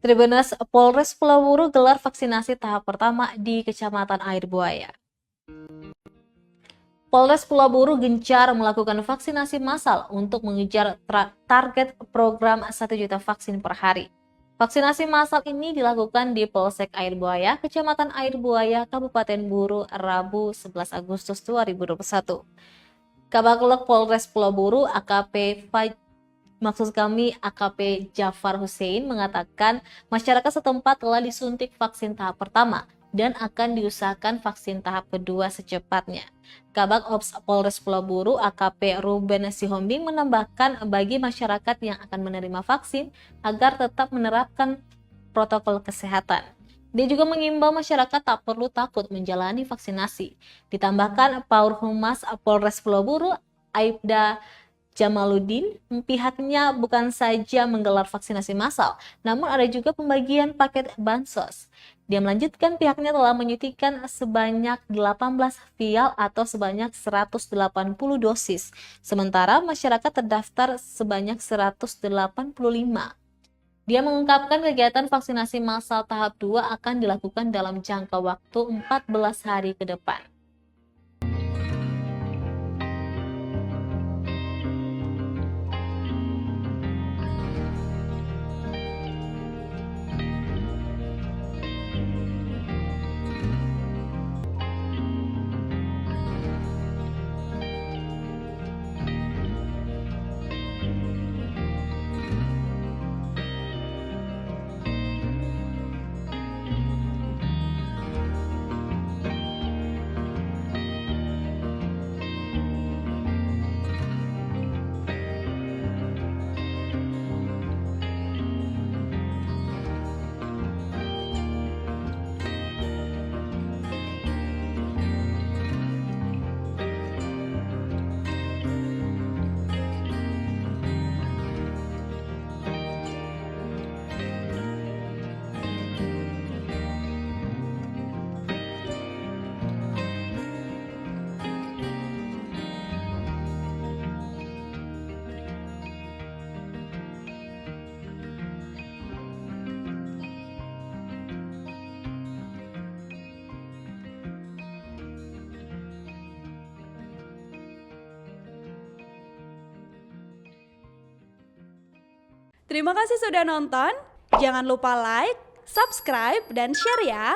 Tribunas Polres Pulau Buru gelar vaksinasi tahap pertama di Kecamatan Air Buaya. Polres Pulau Buru gencar melakukan vaksinasi massal untuk mengejar target program 1 juta vaksin per hari. Vaksinasi massal ini dilakukan di Polsek Air Buaya, Kecamatan Air Buaya, Kabupaten Buru, Rabu 11 Agustus 2021. Kabak Polres Pulau Buru AKP Jafar Hussein mengatakan masyarakat setempat telah disuntik vaksin tahap pertama dan akan diusahakan vaksin tahap kedua secepatnya. Kabak Ops Polres Pulau Buru AKP Ruben Sihombing menambahkan bagi masyarakat yang akan menerima vaksin agar tetap menerapkan protokol kesehatan. Dia juga mengimbau masyarakat tak perlu takut menjalani vaksinasi. Ditambahkan Paur Humas Polres Pulau Buru Aibda Jamaluddin, pihaknya bukan saja menggelar vaksinasi massal, namun ada juga pembagian paket bansos. Dia melanjutkan pihaknya telah menyuntikkan sebanyak 18 vial atau sebanyak 180 dosis, sementara masyarakat terdaftar sebanyak 185. Dia mengungkapkan kegiatan vaksinasi massal tahap 2 akan dilakukan dalam jangka waktu 14 hari ke depan. Terima kasih sudah nonton. Jangan lupa like, subscribe, dan share ya.